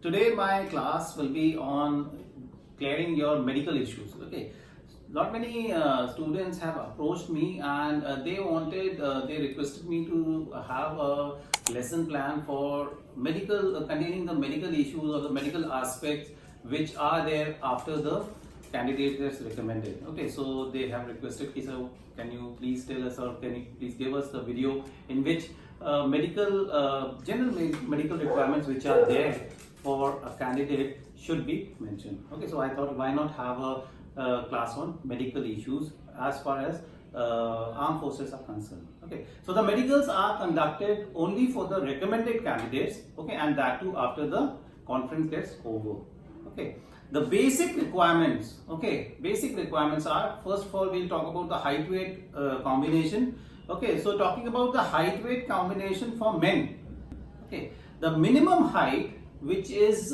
Today my class will be on clearing your medical issues. Okay, not many students have approached me and they requested me to have a lesson plan for medical containing the medical issues or the medical aspects which are there after the candidate is recommended. Okay, so they have requested, so can you please tell us, or can you please give us the video in which general medical requirements which are there for a candidate should be mentioned. Okay, so I thought, why not have a class on medical issues as far as armed forces are concerned. Okay, so the medicals are conducted only for the recommended candidates. Okay, and that too after the conference gets over. Okay, the basic requirements. Okay, basic requirements are, first of all we'll talk about the height weight combination. Okay, so talking about the height weight combination for men. Okay, the minimum height which is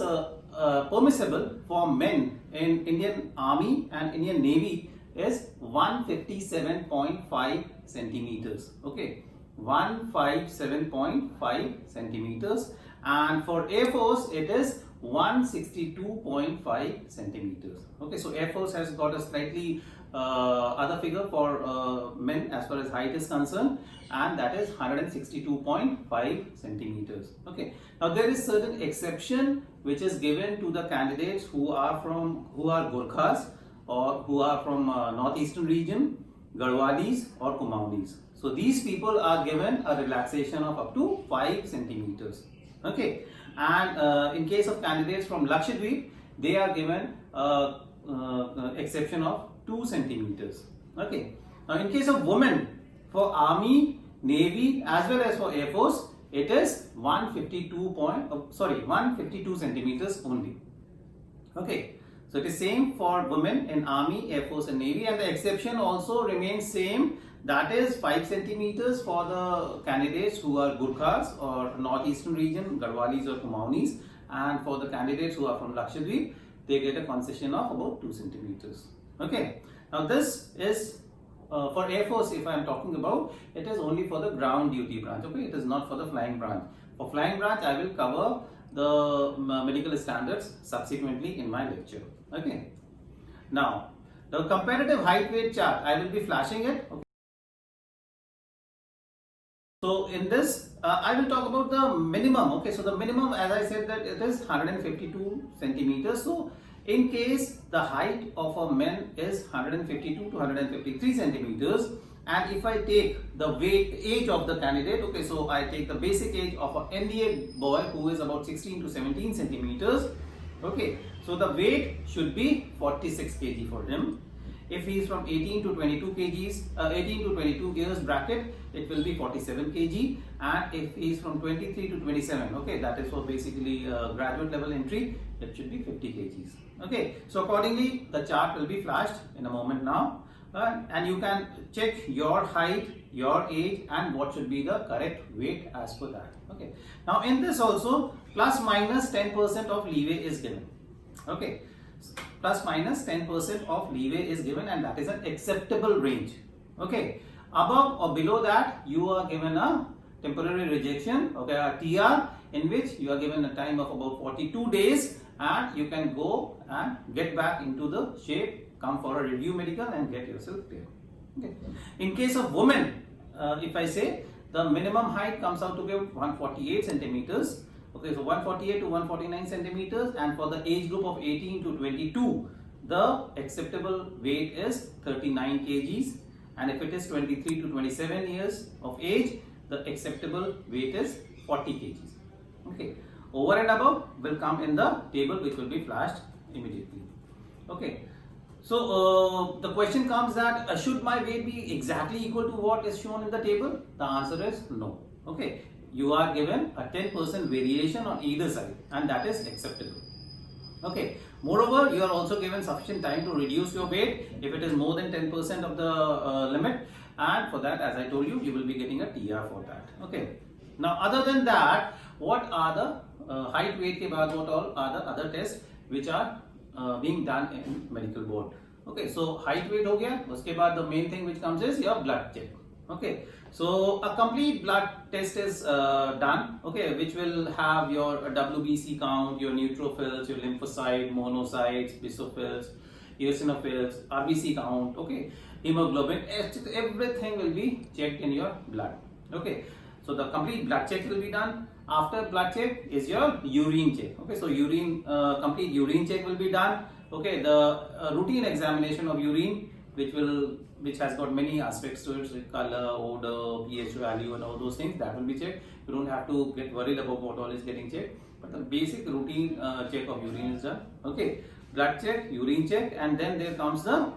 permissible for men in Indian Army and Indian Navy is 157.5 centimeters. Okay, 157.5 centimeters, and for Air Force it is 162.5 centimeters. Okay, so Air Force has got a slightly other figure for men as far as height is concerned, and that is 162.5 centimeters. Okay, now there is certain exception which is given to the candidates who are Gurkhas or who are from northeastern region, Garhwalis or Kumaunis. So these people are given a relaxation of up to 5 centimeters. Okay, and in case of candidates from Lakshadweep, they are given exception of 2 centimeters. Okay, now in case of women, for Army, Navy as well as for Air Force, it is 152 centimeters only. Okay, so it is same for women in Army, Air Force and Navy, and the exception also remains same, that is 5 centimeters for the candidates who are Gurkhas or northeastern region, Garhwalis or Kumaunis, and for the candidates who are from Lakshadweep, they get a concession of about 2 centimeters. Okay, now this is for Air Force. If I am talking about, it is only for the ground duty branch. Okay, it is not for the flying branch. For flying branch, I will cover the medical standards subsequently in my lecture. Okay, now the comparative height weight chart, I will be flashing it. Okay. So in this, I will talk about the minimum. Okay, so the minimum, as I said, that it is 152 centimeters. So in case the height of a man is 152 to 153 centimeters, and if I take the age of the candidate, okay, so I take the basic age of an NDA boy who is about 16 to 17 centimeters. Okay, so the weight should be 46 kg for him. If he is from 18 to 22 kgs, 18 to 22 years bracket, it will be 47 kg, and if he is from 23 to 27, okay, that is for basically graduate level entry, it should be 50 kgs. Okay, so accordingly the chart will be flashed in a moment now, and you can check your height, your age, and what should be the correct weight as per that. Okay, now in this also plus minus 10% of leeway is given. Okay, plus minus 10% of leeway is given, and that is an acceptable range. Okay, above or below that you are given a temporary rejection, okay, a TR, in which you are given a time of about 42 days, and you can go and get back into the shape, come for a review medical and get yourself clear. Okay, in case of women, if I say the minimum height comes out to be 148 centimeters. Okay, so 148 to 149 centimeters, and for the age group of 18 to 22, the acceptable weight is 39 kgs, and if it is 23 to 27 years of age, the acceptable weight is 40 kgs. Okay, over and above will come in the table which will be flashed immediately. Okay, so the question comes that should my weight be exactly equal to what is shown in the table? The answer is no. Okay, you are given a 10% variation on either side, and that is acceptable. Okay, moreover, you are also given sufficient time to reduce your weight if it is more than 10% of the limit, and for that, as I told you, you will be getting a TR for that. Okay, now other than that, what are the height weight ke baad what all are the other tests which are being done in medical board? Okay, so height weight ho gaya, uske baad the main thing which comes is your blood check. Okay, so a complete blood test is done, okay, which will have your WBC count, your neutrophils, your lymphocyte, monocytes, basophils, eosinophils, RBC count, okay, hemoglobin, everything will be checked in your blood. Okay, so the complete blood check will be done. After blood check is your urine check. Okay, so complete urine check will be done. Okay, the routine examination of urine, which has got many aspects to it, like color, odor, pH value, and all those things, that will be checked. You don't have to get worried about what all is getting checked, but the basic routine check of urine is done. Okay, blood check, urine check, and then there comes the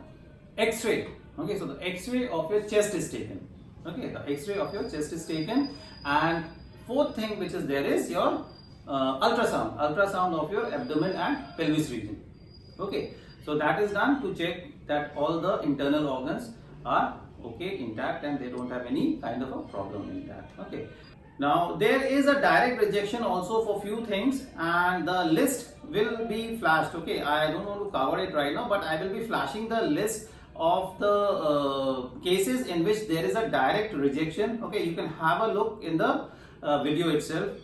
X-ray. Okay, so the X-ray of your chest is taken. Okay, the X-ray of your chest is taken, and fourth thing which is there is your ultrasound of your abdomen and pelvis region. Okay, so that is done to check that all the internal organs are okay, intact, and they don't have any kind of a problem in that. Okay, now there is a direct rejection also for few things, and the list will be flashed. Okay, I don't want to cover it right now, but I will be flashing the list of the cases in which there is a direct rejection. Okay, you can have a look in the video itself.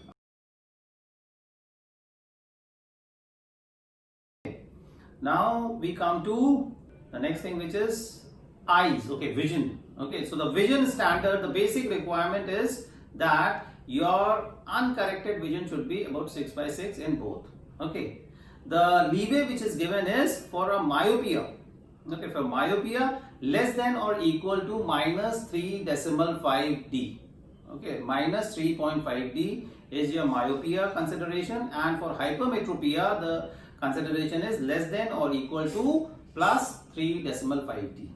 Now we come to the next thing, which is eyes. Okay, vision. Okay, so the vision standard, the basic requirement is that your uncorrected vision should be about 6/6 in both. Okay, the leeway which is given is for a myopia. Okay, for myopia less than or equal to -3.5 D. Okay, minus 3.5 D is your myopia consideration, and for hypermetropia the consideration is less than or equal to plus 3.5 D.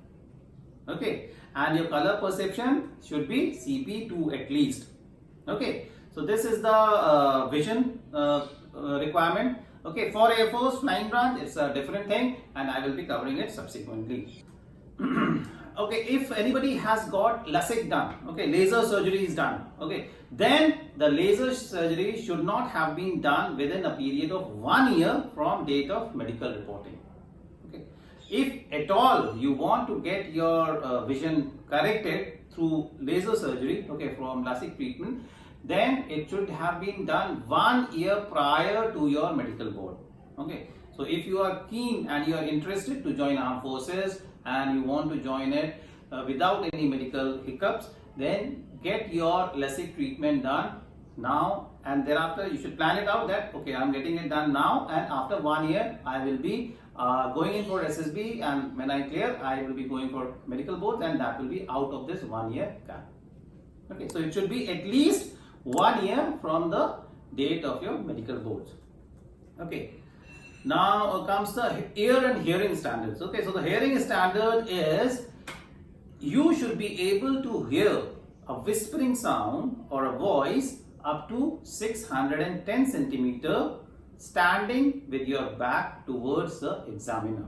Okay, and your color perception should be CP2 at least. Okay, so this is the vision requirement. Okay, for Air Force flying branch it's a different thing, and I will be covering it subsequently. Okay, if anybody has got LASIK done, okay, laser surgery is done, okay, then the laser surgery should not have been done within a period of 1 year from date of medical reporting. Okay, if at all you want to get your vision corrected through laser surgery, okay, from LASIK treatment, then it should have been done 1 year prior to your medical board. Okay, so if you are keen and you are interested to join armed forces and you want to join it without any medical hiccups, then get your LASIK treatment done now, and thereafter you should plan it out that okay, I am getting it done now, and after 1 year I will be going in for SSB, and when I clear I will be going for medical boards, and that will be out of this 1 year gap. Okay, so it should be at least 1 year from the date of your medical boards. Okay, now comes the ear and hearing standards. Okay, so the hearing standard is you should be able to hear a whispering sound or a voice up to 610 centimeter standing with your back towards the examiner.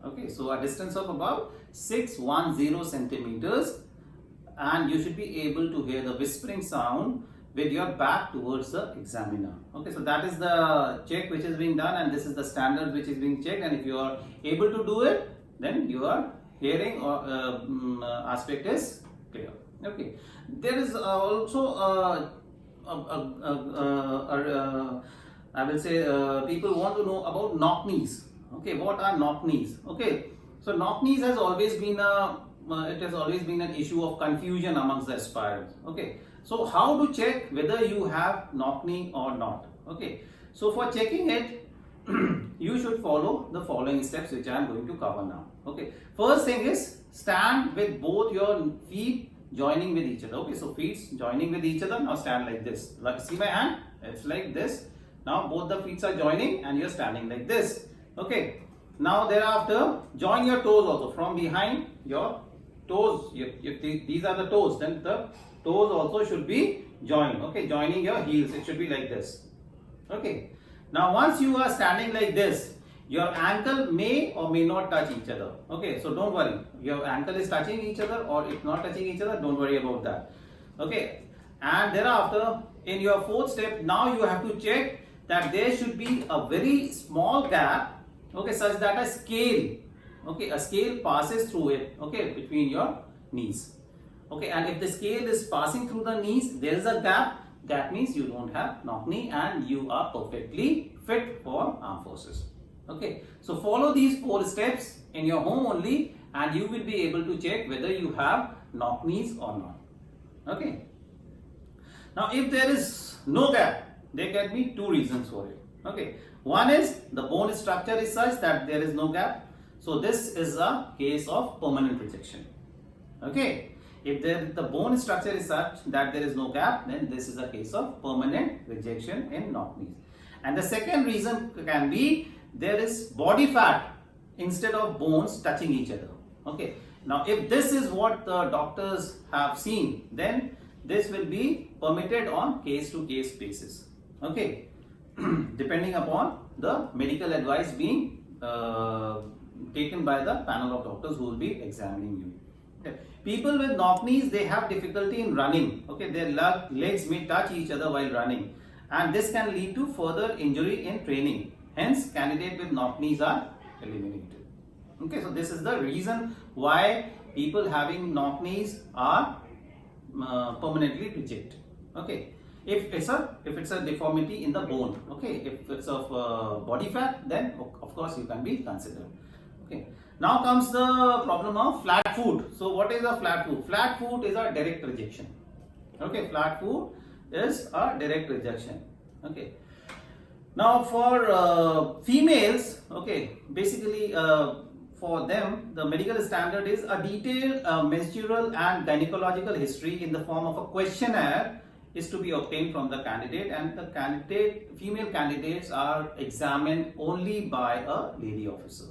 Okay, so a distance of about 610 centimeters, and you should be able to hear the whispering sound with your back towards the examiner. Okay, so that is the check which is being done, and this is the standard which is being checked, and if you are able to do it, then your hearing or aspect is clear. Okay, there is also I will say people want to know about knock knees. Okay, what are knock knees? Okay, so knock knees has always been an issue of confusion amongst the aspirants. Okay, so how to check whether you have knock knee or not? Okay, so for checking it, you should follow the following steps which I am going to cover now. Okay, first thing is stand with both your feet joining with each other. Okay, so feet joining with each other. Now stand like this. Like, see my hand? It's like this. Now both the feet are joining and you're standing like this. Okay, now thereafter join your toes also from behind your toes. If these are the toes, then the toes also should be joined. Okay, joining your heels, it should be like this. Okay, now once you are standing like this, your ankle may or may not touch each other. Okay, so don't worry, your ankle is touching each other or if not touching each other, don't worry about that. Okay, and thereafter in your fourth step, now you have to check that there should be a very small gap, okay, such that a scale passes through it, okay, between your knees. Okay, and if the scale is passing through the knees, there is a gap. That means you don't have knock knee and you are perfectly fit for armed forces. Okay, so follow these 4 steps in your home only, and you will be able to check whether you have knock knees or not. Okay. Now, if there is no gap, there can be 2 reasons for it. Okay, one is the bone structure is such that there is no gap. So this is a case of permanent rejection. Okay, if the bone structure is such that there is no gap, then this is a case of permanent rejection in knock knees. And the second reason can be there is body fat instead of bones touching each other. Okay, now if this is what the doctors have seen, then this will be permitted on case to case basis. Okay, depending upon the medical advice being taken by the panel of doctors who will be examining you. Okay. People with knock knees, they have difficulty in running. Okay, their legs may touch each other while running, and this can lead to further injury in training. Hence, candidates with knock knees are eliminated. Okay, so this is the reason why people having knock knees are permanently rejected. Okay, if it's a deformity in the bone. Okay, if it's of body fat, then of course you can be considered. Okay, now comes the problem of flat foot. So what is a flat foot? Flat foot is a direct rejection. Okay, flat foot is a direct rejection. Okay, now for females, okay, basically for them the medical standard is a detailed menstrual and gynecological history in the form of a questionnaire is to be obtained from the candidate, and the female candidates are examined only by a lady officer.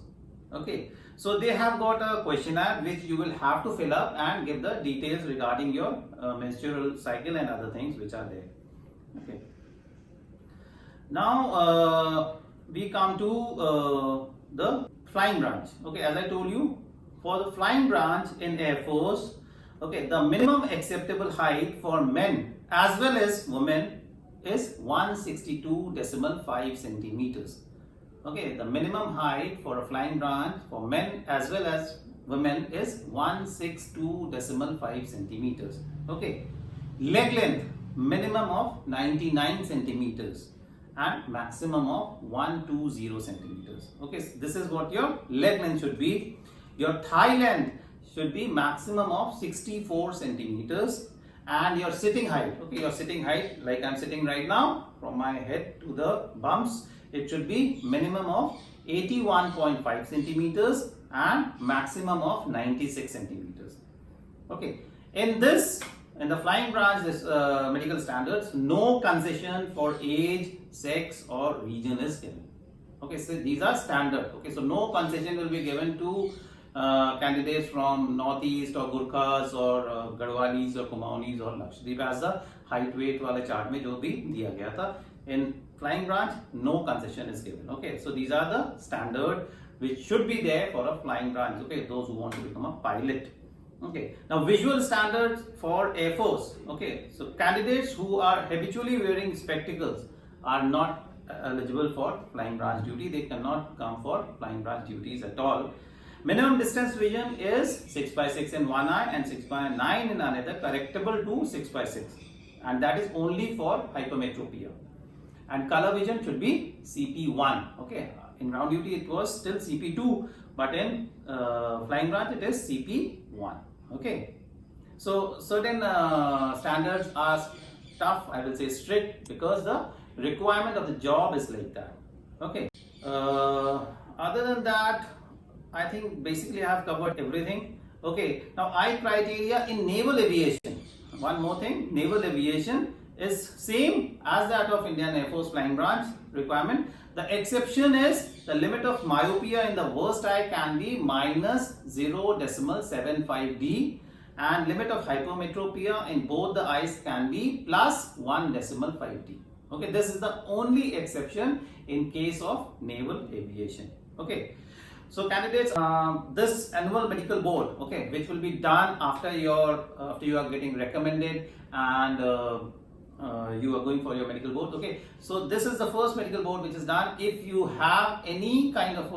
Okay, so they have got a questionnaire which you will have to fill up and give the details regarding your menstrual cycle and other things which are there. Okay, now we come to the flying branch. Okay, as I told you, for the flying branch in Air Force, okay, the minimum acceptable height for men as well as women is 162.5 centimeters. Okay, the minimum height for a flying branch for men as well as women is 162.5 centimeters. Okay, leg length minimum of 99 centimeters and maximum of 120 centimeters. Okay, so this is what your leg length should be. Your thigh length should be maximum of 64 centimeters, and your sitting height, okay, your sitting height, like I'm sitting right now, from my head to the bumps, it should be minimum of 81.5 centimeters and maximum of 96 centimeters. Okay, in the flying branch, this medical standards, no concession for age, sex or region is given. Okay, so these are standard. Okay, so no concession will be given to candidates from Northeast or Gurkhas or Garhwalis or Kumaunis or Lakshadweep as the height weight wale chart में जो भी दिया गया था. In flying branch, no concession is given. Okay, so these are the standard which should be there for a flying branch. Okay, those who want to become a pilot. Okay, now visual standards for Air Force. Okay, so candidates who are habitually wearing spectacles are not eligible for flying branch duty. They cannot come for flying branch duties at all. Minimum distance vision is 6/6 in one eye and 6/9 in another, correctable to 6/6, and that is only for hypermetropia. And color vision should be CP1. Okay, in ground duty it was still CP2, but in flying branch it is CP1. Okay, so certain standards are tough, I will say strict, because the requirement of the job is like that. Okay, other than that, I think basically I have covered everything. Okay, now I criteria in naval aviation. One more thing, naval aviation is same as that of Indian Air Force flying branch requirement. The exception is the limit of myopia in the worst eye can be minus 0.75D, and limit of hypermetropia in both the eyes can be plus 1.5D. Okay, this is the only exception in case of naval aviation. Okay, so candidates, this annual medical board, okay, which will be done after you are getting recommended and you are going for your medical board. Okay, so this is the first medical board which is done. If you have any kind of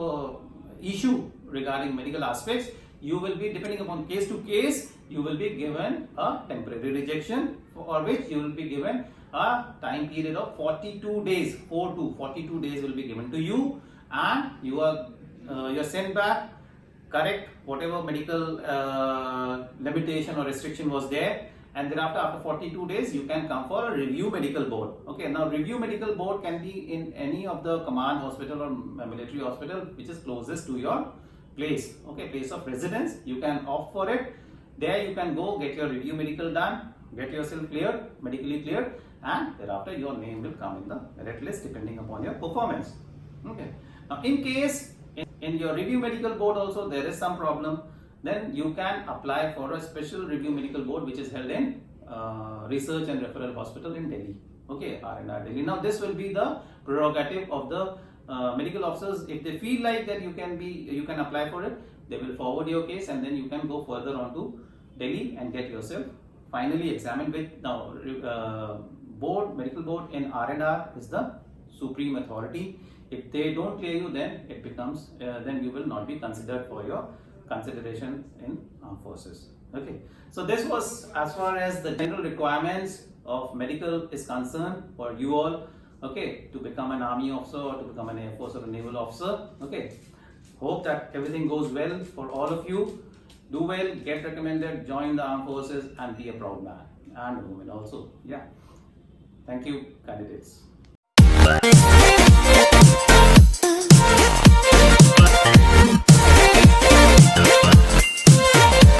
issue regarding medical aspects, you will be, depending upon case to case, you will be given a temporary rejection, for which you will be given a time period of 42 days. 42 days will be given to you, and you're sent back, correct whatever medical limitation or restriction was there, and thereafter after 42 days you can come for a review medical board. Okay, now review medical board can be in any of the command hospital or military hospital which is closest to your place, okay, place of residence. You can opt for it. There you can go get your review medical done, get yourself cleared, medically cleared, and thereafter your name will come in the merit list depending upon your performance. Okay, now in case in your review medical board also there is some problem, then you can apply for a special review medical board which is held in Research and Referral Hospital in Delhi. Okay, R&R Delhi. Now this will be the prerogative of the medical officers. If they feel like that you can apply for it, they will forward your case, and then you can go further on to Delhi and get yourself finally examined with. Now medical board in R&R is the supreme authority. If they don't clear you, then it becomes then you will not be considered for your consideration in armed forces. Okay, so this was as far as the general requirements of medical is concerned for you all, okay, to become an army officer or to become an air force or a naval officer. Okay, hope that everything goes well for all of you. Do well, get recommended, join the armed forces, and be a proud man and woman also. Yeah, thank you, candidates.